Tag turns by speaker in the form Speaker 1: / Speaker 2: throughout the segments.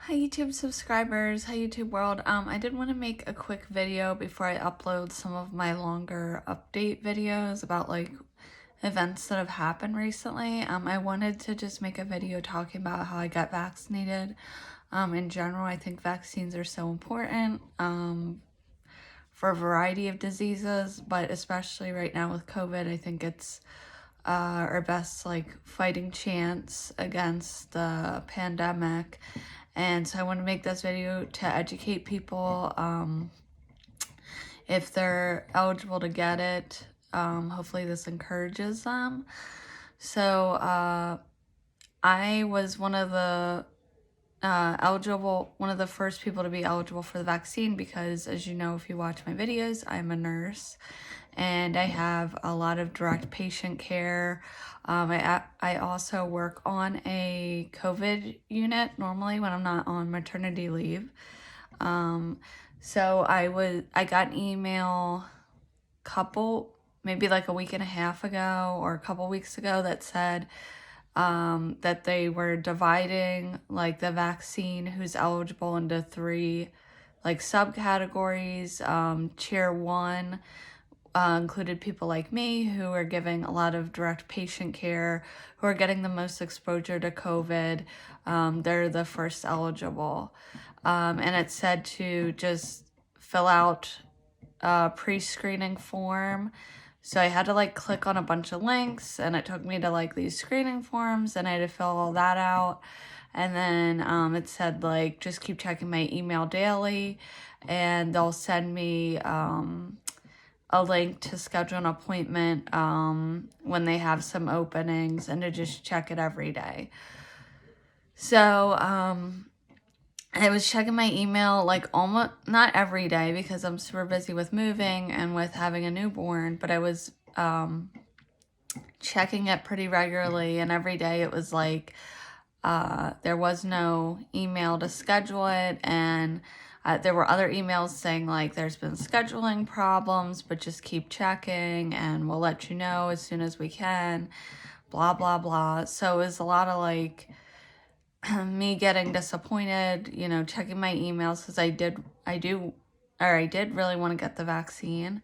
Speaker 1: Hi YouTube subscribers, hi YouTube world. I did want to make a quick video before I upload some of my longer update videos about like events that have happened recently. I wanted to just make a video talking about how I got vaccinated. In general, I think vaccines are so important for a variety of diseases, but especially right now with COVID, I think it's our best like fighting chance against the pandemic. And so I want to make this video to educate people if they're eligible to get it. Hopefully this encourages them. So I was one of the one of the first people to be eligible for the vaccine because, as you know, if you watch my videos, I'm a nurse and I have a lot of direct patient care. I also work on a COVID unit normally when I'm not on maternity leave. So I got an email maybe like a week and a half ago or a couple weeks ago that said that they were dividing like the vaccine who's eligible into three like subcategories. Tier 1 included people like me who are giving a lot of direct patient care, who are getting the most exposure to COVID. They're the first eligible. And it said to just fill out a pre-screening form. So I had to like click on a bunch of links and it took me to like these screening forms and I had to fill all that out. And then it said like just keep checking my email daily and they'll send me a link to schedule an appointment when they have some openings and to just check it every day. So I was checking my email like almost not every day because I'm super busy with moving and with having a newborn, but I was checking it pretty regularly, and every day it was like there was no email to schedule it, and there were other emails saying like there's been scheduling problems, but just keep checking and we'll let you know as soon as we can, blah blah blah. So it was a lot of like me getting disappointed, you know, checking my emails because I did really want to get the vaccine,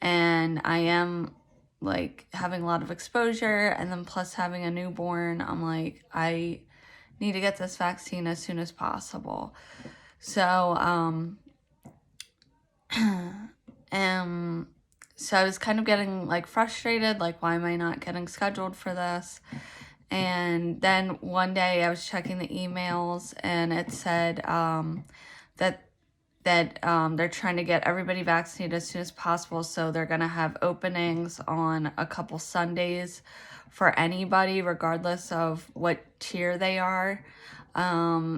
Speaker 1: and I am like having a lot of exposure, and then plus having a newborn, I'm like, I need to get this vaccine as soon as possible. So so I was kind of getting like frustrated, like why am I not getting scheduled for this? And then one day I was checking the emails and it said that they're trying to get everybody vaccinated as soon as possible. So they're going to have openings on a couple Sundays for anybody, regardless of what tier they are.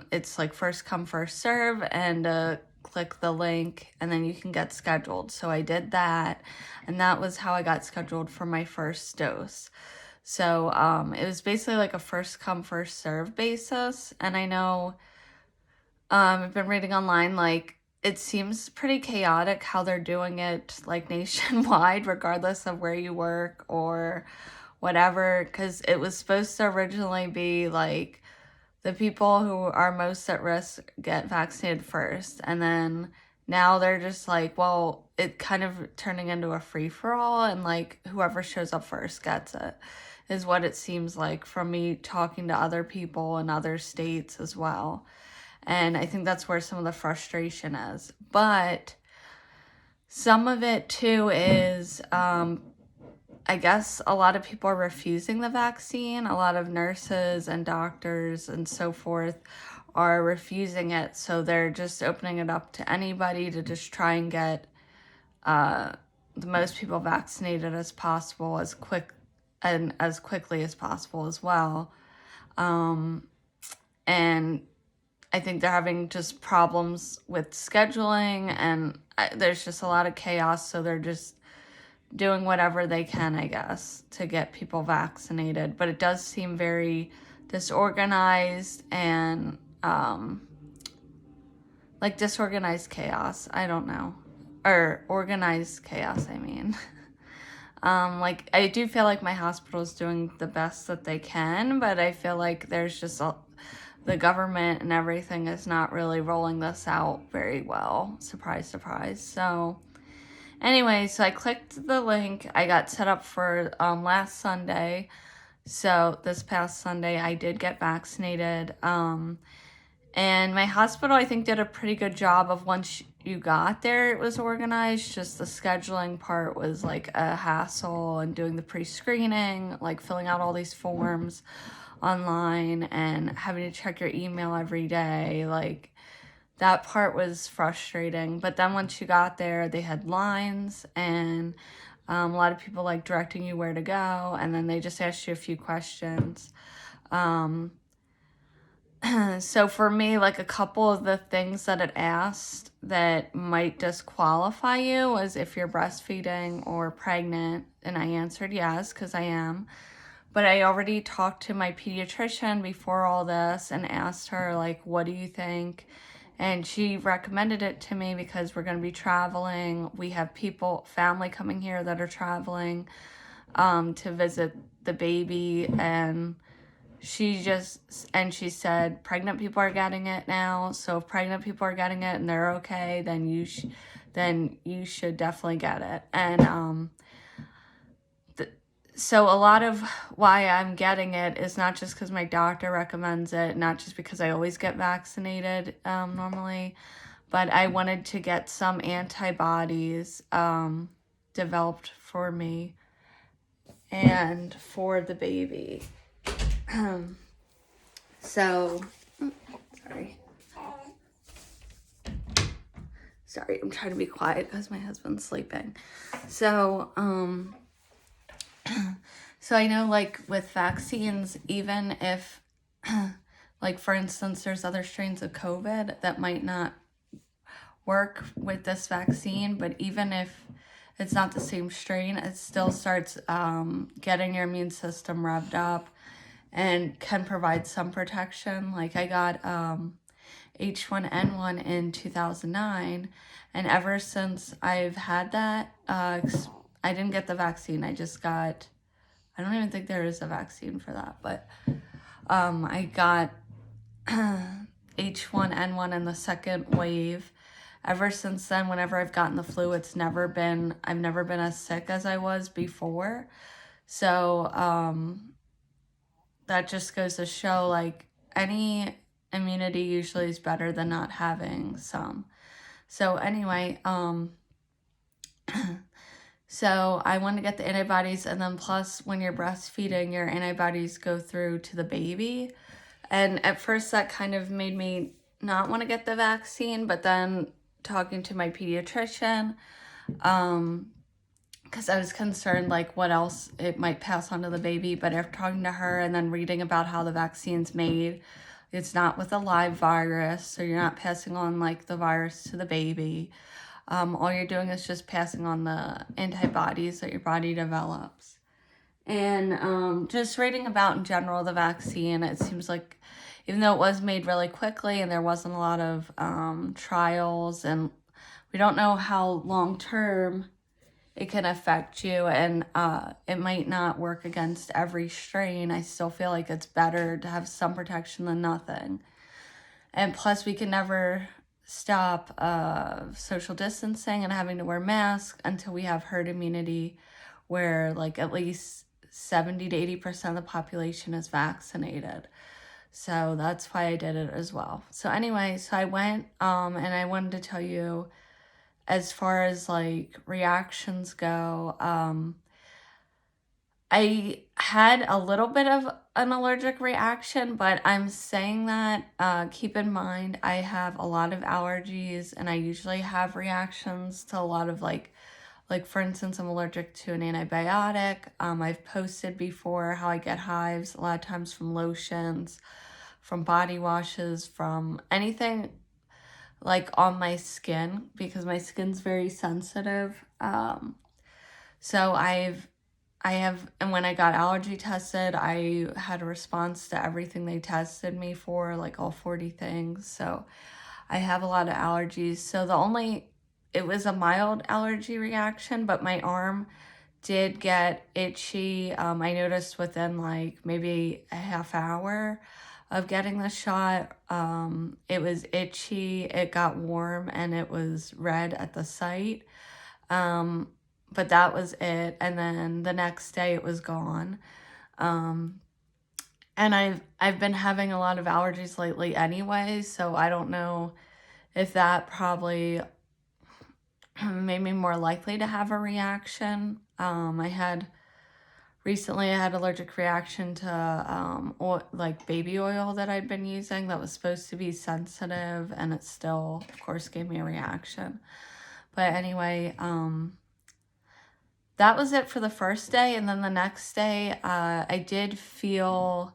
Speaker 1: It's like first come, first serve, and click the link and then you can get scheduled. So I did that, and that was how I got scheduled for my first dose. So it was basically like a first come, first serve basis. And I know I've been reading online, like it seems pretty chaotic how they're doing it like nationwide, regardless of where you work or whatever, because it was supposed to originally be like the people who are most at risk get vaccinated first, and then now they're just like, well, it kind of turning into a free-for-all, and like whoever shows up first gets it, is what it seems like from me talking to other people in other states as well. And I think that's where some of the frustration is. But some of it too is I guess a lot of people are refusing the vaccine. A lot of nurses and doctors and so forth are refusing it. So they're just opening it up to anybody to just try and get the most people vaccinated as possible, as quickly as possible as well. And I think they're having just problems with scheduling, and there's just a lot of chaos. So they're just doing whatever they can, I guess, to get people vaccinated. But it does seem very disorganized and like disorganized chaos. I don't know. Or organized chaos, I mean. Like I do feel like my hospital is doing the best that they can, but I feel like there's just the government and everything is not really rolling this out very well. Surprise, surprise. So anyway, so I clicked the link. I got set up for last Sunday. So this past Sunday, I did get vaccinated. And my hospital, I think, did a pretty good job of once you got there, it was organized. Just the scheduling part was like a hassle, and doing the pre-screening, like filling out all these forms online and having to check your email every day. Like, that part was frustrating. But then once you got there, they had lines, and a lot of people like directing you where to go, and then they just asked you a few questions. So for me, like, a couple of the things that it asked that might disqualify you was if you're breastfeeding or pregnant, and I answered yes, because I am. But I already talked to my pediatrician before all this and asked her, like, what do you think? And she recommended it to me because we're going to be traveling. We have family coming here that are traveling to visit the baby, and she said pregnant people are getting it now. So if pregnant people are getting it and they're okay, then you should definitely get it. And so a lot of why I'm getting it is not just because my doctor recommends it, not just because I always get vaccinated normally, but I wanted to get some antibodies developed for me and for the baby. So, sorry, I'm trying to be quiet because my husband's sleeping. So, so I know, like, with vaccines, even if, like, for instance, there's other strains of COVID that might not work with this vaccine, but even if it's not the same strain, it still starts getting your immune system revved up and can provide some protection. Like, I got H1N1 in 2009, and ever since I've had that, I didn't get the vaccine. I don't even think there is a vaccine for that, but I got H1N1 in the second wave. Ever since then, whenever I've gotten the flu, I've never been as sick as I was before. So that just goes to show, like, any immunity usually is better than not having some. So anyway, so I wanted to get the antibodies, and then plus when you're breastfeeding, your antibodies go through to the baby. And at first that kind of made me not want to get the vaccine, but then talking to my pediatrician, because I was concerned, like, what else it might pass on to the baby. But after talking to her and then reading about how the vaccine's made, it's not with a live virus, so you're not passing on, like, the virus to the baby. All you're doing is just passing on the antibodies that your body develops. And just reading about in general the vaccine, it seems like, even though it was made really quickly and there wasn't a lot of trials, and we don't know how long term it can affect you, and it might not work against every strain, I still feel like it's better to have some protection than nothing. And plus, we can never stop social distancing and having to wear masks until we have herd immunity, where, like, at least 70 to 80% of the population is vaccinated. So that's why I did it as well. So anyway, so I went, and I wanted to tell you, as far as, like, reactions go, I had a little bit of an allergic reaction, but I'm saying that, keep in mind, I have a lot of allergies, and I usually have reactions to a lot of, like, for instance, I'm allergic to an antibiotic. I've posted before how I get hives a lot of times from lotions, from body washes, from anything, like, on my skin, because my skin's very sensitive. So and when I got allergy tested, I had a response to everything they tested me for, like all 40 things. So I have a lot of allergies. So it was a mild allergy reaction, but my arm did get itchy. I noticed within, like, maybe a half hour. of getting the shot. It was itchy, it got warm, and it was red at the site. But that was it. And then the next day it was gone. And I've been having a lot of allergies lately anyway, so I don't know if that probably made me more likely to have a reaction. Recently I had allergic reaction to like baby oil that I'd been using that was supposed to be sensitive, and it still, of course, gave me a reaction. But anyway, that was it for the first day. And then the next day, I did feel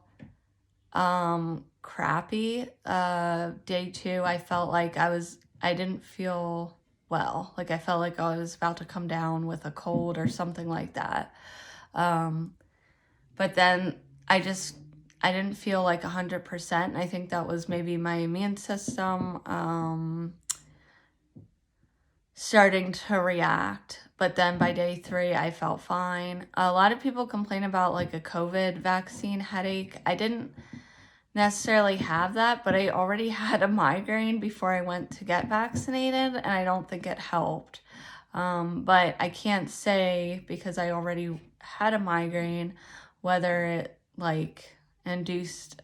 Speaker 1: crappy. Day 2, I felt like I didn't feel well. Like I felt like I was about to come down with a cold or something like that. But then I didn't feel like 100%. I think that was maybe my immune system starting to react. But then by day 3, I felt fine. A lot of people complain about like a COVID vaccine headache. I didn't necessarily have that, but I already had a migraine before I went to get vaccinated, and I don't think it helped. But I can't say, because I already had a migraine, whether it like induced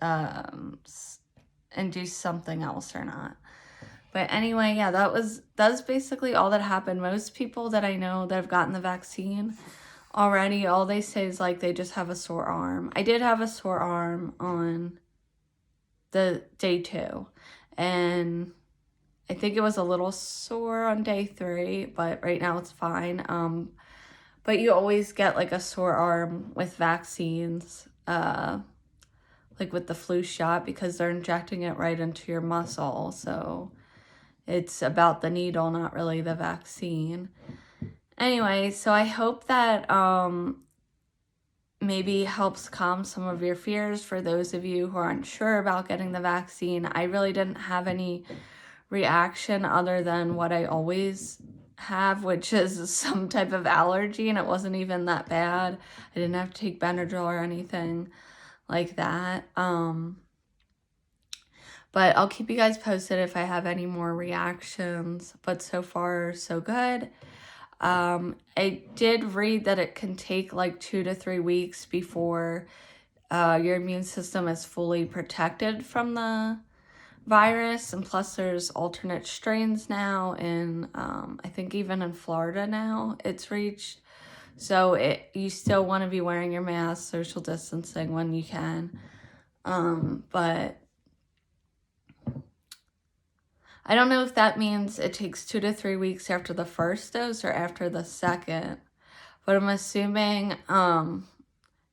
Speaker 1: something else or not. But anyway, yeah, that's basically all that happened. Most people that I know that have gotten the vaccine already, all they say is like they just have a sore arm. I did have a sore arm on the day 2, and I think it was a little sore on day 3, but right now it's fine. But you always get like a sore arm with vaccines, like with the flu shot, because they're injecting it right into your muscle. So it's about the needle, not really the vaccine. Anyway, so I hope that maybe helps calm some of your fears for those of you who are unsure about getting the vaccine. I really didn't have any reaction other than what I always have, which is some type of allergy, and it wasn't even that bad. I didn't have to take Benadryl or anything like that. But I'll keep you guys posted if I have any more reactions. But so far, so good. I did read that it can take like 2 to 3 weeks before your immune system is fully protected from the virus. And plus there's alternate strains now in, I think even in Florida now it's reached. So you still want to be wearing your mask, social distancing when you can. But I don't know if that means it takes 2 to 3 weeks after the first dose or after the second, but I'm assuming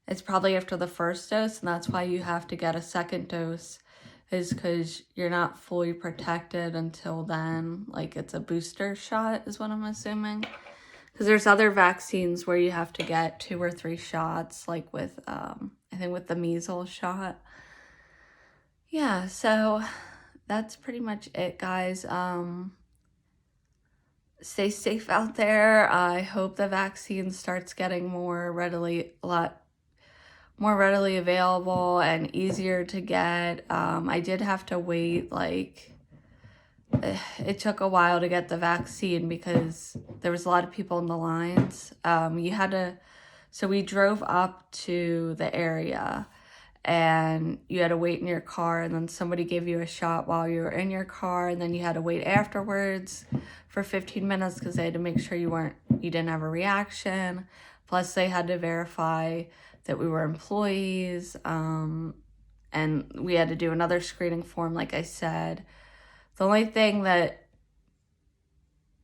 Speaker 1: it's probably after the first dose, and that's why you have to get a second dose, is because you're not fully protected until then. Like it's a booster shot is what I'm assuming. Because there's other vaccines where you have to get 2 or 3 shots, like with, I think with the measles shot. Yeah, so that's pretty much it, guys. Stay safe out there. I hope the vaccine starts getting a lot more readily available and easier to get. I did have to wait, like, it took a while to get the vaccine because there was a lot of people in the lines. So we drove up to the area, and you had to wait in your car, and then somebody gave you a shot while you were in your car, and then you had to wait afterwards for 15 minutes because they had to make sure you didn't have a reaction. Plus they had to verify that we were employees, and we had to do another screening form, like I said. The only thing that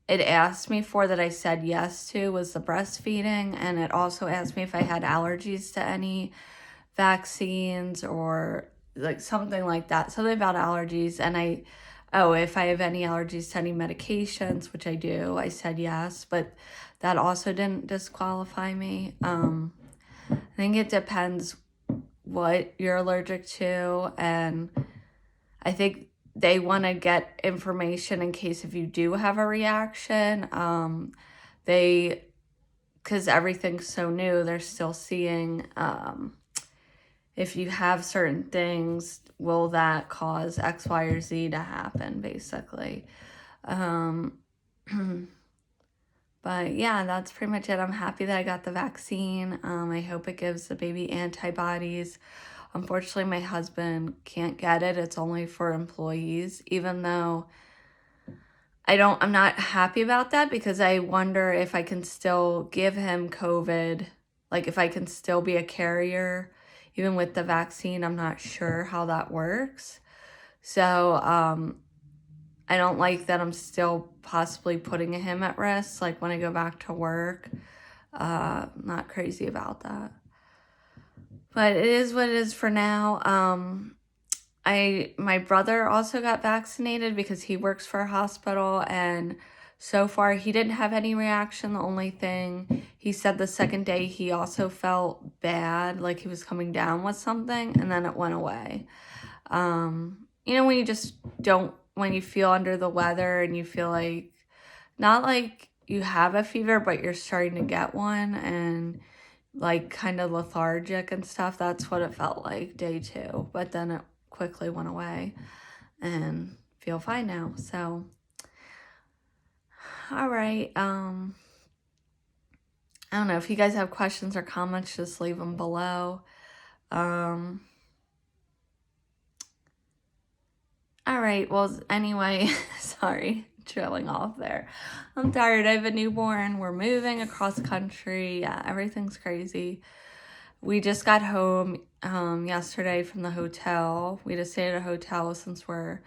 Speaker 1: it asked me for that I said yes to was the breastfeeding, and it also asked me if I had allergies to any vaccines or like something like that, something about allergies. And if I have any allergies to any medications, which I do, I said yes, but that also didn't disqualify me. I think it depends what you're allergic to, and I think they want to get information in case if you do have a reaction. Because everything's so new, they're still seeing if you have certain things, will that cause X, Y, or Z to happen, basically. But yeah, that's pretty much it. I'm happy that I got the vaccine. I hope it gives the baby antibodies. Unfortunately, my husband can't get it. It's only for employees, even though I'm not happy about that, because I wonder if I can still give him COVID, like if I can still be a carrier even with the vaccine. I'm not sure how that works. So, I don't like that I'm still possibly putting him at risk, like when I go back to work. Not crazy about that. But it is what it is for now. My brother also got vaccinated because he works for a hospital, and so far he didn't have any reaction. The only thing he said, the second day he also felt bad, like he was coming down with something, and then it went away. When you just don't, when you feel under the weather and you feel like, not like you have a fever, but you're starting to get one and like kind of lethargic and stuff. That's what it felt like day 2, but then it quickly went away and feel fine now. So, all right. I don't know if you guys have questions or comments, just leave them below. All right. Well, anyway, sorry, trailing off there. I'm tired. I have a newborn. We're moving across country. Yeah, everything's crazy. We just got home yesterday from the hotel. We just stayed at a hotel since we're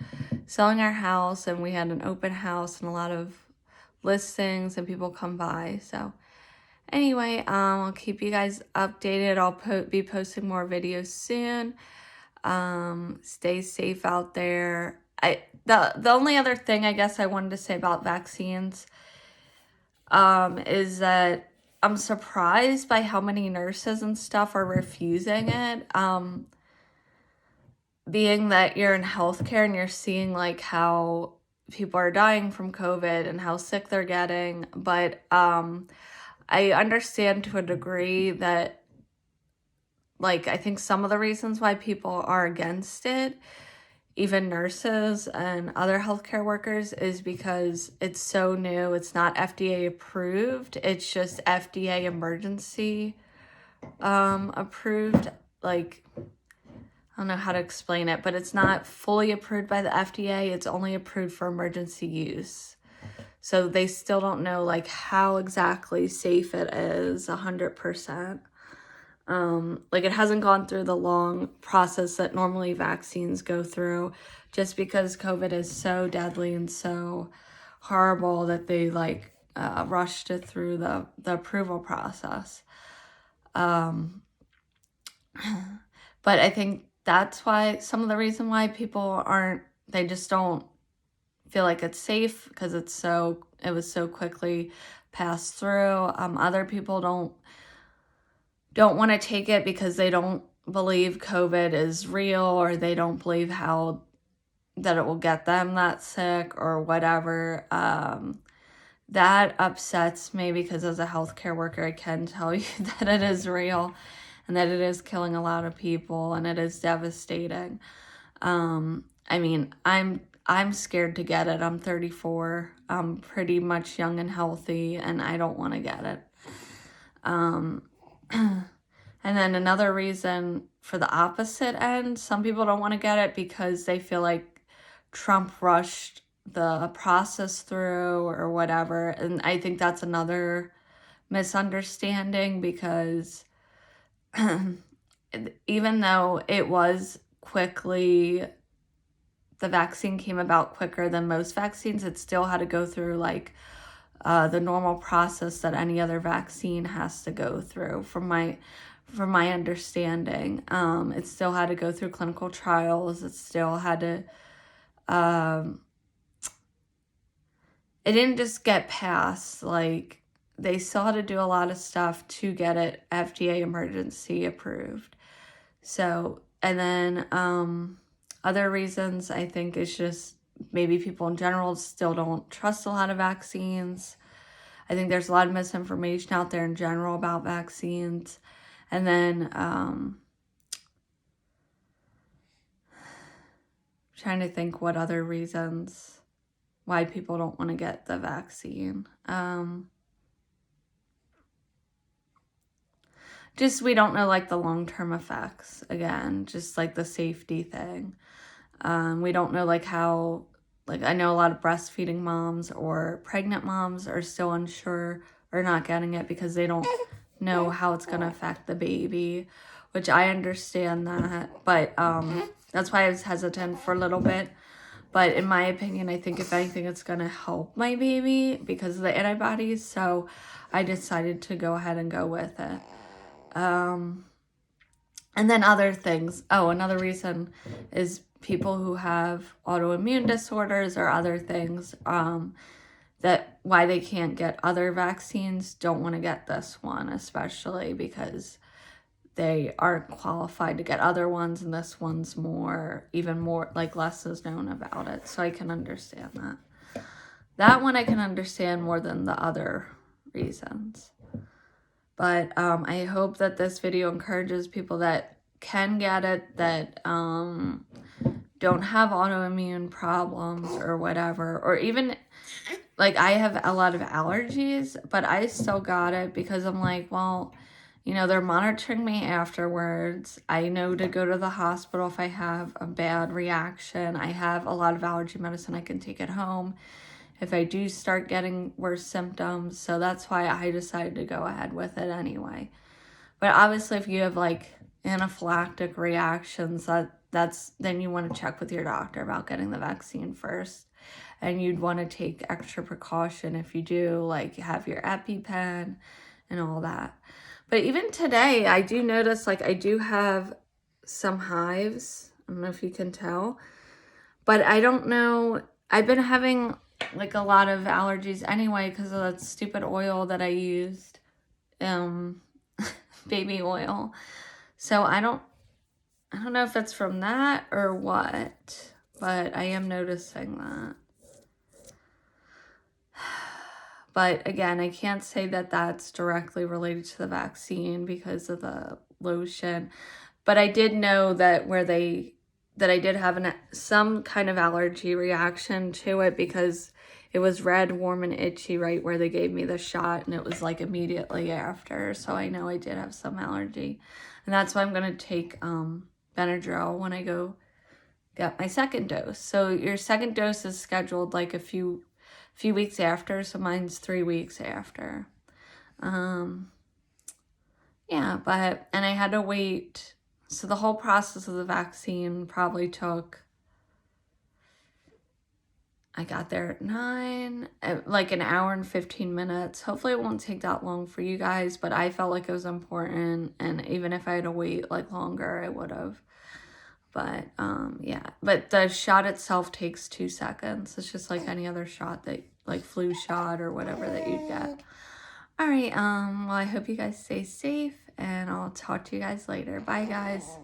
Speaker 1: selling our house, and we had an open house and a lot of listings and people come by. So anyway, I'll keep you guys updated. I'll be posting more videos soon. Stay safe out there. The only other thing I guess I wanted to say about vaccines is that I'm surprised by how many nurses and stuff are refusing it. Being that you're in healthcare and you're seeing like how people are dying from COVID and how sick they're getting, but I understand to a degree that, like, I think some of the reasons why people are against it, even nurses and other healthcare workers, is because it's so new. It's not FDA approved. It's just FDA emergency approved. Like, I don't know how to explain it, but it's not fully approved by the FDA. It's only approved for emergency use. So they still don't know like how exactly safe it is 100%. Like it hasn't gone through the long process that normally vaccines go through, just because COVID is so deadly and so horrible that they like rushed it through the approval process. But I think that's why, some of the reason why people they just don't feel like it's safe, because it was so quickly passed through. Other people don't want to take it because they don't believe COVID is real, or they don't believe that it will get them that sick or whatever. That upsets me, because as a healthcare worker, I can tell you that it is real and that it is killing a lot of people and it is devastating. I mean, I'm scared to get it. I'm 34. I'm pretty much young and healthy, and I don't want to get it. And then another reason for the opposite end, some people don't want to get it because they feel like Trump rushed the process through or whatever. And I think that's another misunderstanding, because even though it was quickly, the vaccine came about quicker than most vaccines, it still had to go through like the normal process that any other vaccine has to go through, from my understanding. It still had to go through clinical trials. It still had to, it didn't just get passed. Like, they still had to do a lot of stuff to get it FDA emergency approved. So, and then other reasons, I think, is just maybe people in general still don't trust a lot of vaccines. I think there's a lot of misinformation out there in general about vaccines. And then trying to think what other reasons why people don't want to get the vaccine. Just we don't know like the long-term effects, again, just like the safety thing. We don't know like how, like I know a lot of breastfeeding moms or pregnant moms are still unsure or not getting it because they don't know how it's going to affect the baby, which I understand that, but that's why I was hesitant for a little bit. But in my opinion, I think if anything, it's going to help my baby because of the antibodies. So I decided to go ahead and go with it. And then other things. Oh, another reason is people who have autoimmune disorders or other things that why they can't get other vaccines don't want to get this one, especially because they aren't qualified to get other ones, and this one's even more, like less is known about it. So I can understand that. That one I can understand more than the other reasons. But I hope that this video encourages people that can get it, that don't have autoimmune problems or whatever, or even like I have a lot of allergies, but I still got it because I'm like, well, you know, they're monitoring me afterwards. I know to go to the hospital if I have a bad reaction. I have a lot of allergy medicine I can take at home if I do start getting worse symptoms. So that's why I decided to go ahead with it anyway. But obviously if you have like anaphylactic reactions, then you want to check with your doctor about getting the vaccine first. And you'd want to take extra precaution if you do, like have your EpiPen and all that. But even today, I do notice like I do have some hives. I don't know if you can tell. But I don't know. I've been having like a lot of allergies anyway because of that stupid oil that I used. Baby oil. So I don't know if it's from that or what. But I am noticing that. But again, I can't say that that's directly related to the vaccine because of the lotion. But I did know that that I did have some kind of allergy reaction to it because it was red, warm, and itchy right where they gave me the shot, and it was like immediately after. So I know I did have some allergy. And that's why I'm going to take Benadryl when I go get my second dose. So your second dose is scheduled like a few weeks after, so mine's 3 weeks after. Yeah, and I had to wait. So the whole process of the vaccine probably took, I got there at 9, like an hour and 15 minutes. Hopefully it won't take that long for you guys, but I felt like it was important, and even if I had to wait like longer, I would have. But yeah, but the shot itself takes 2 seconds. It's just like any other shot like flu shot or whatever that you'd get. All right, well, I hope you guys stay safe, and I'll talk to you guys later. Bye, guys.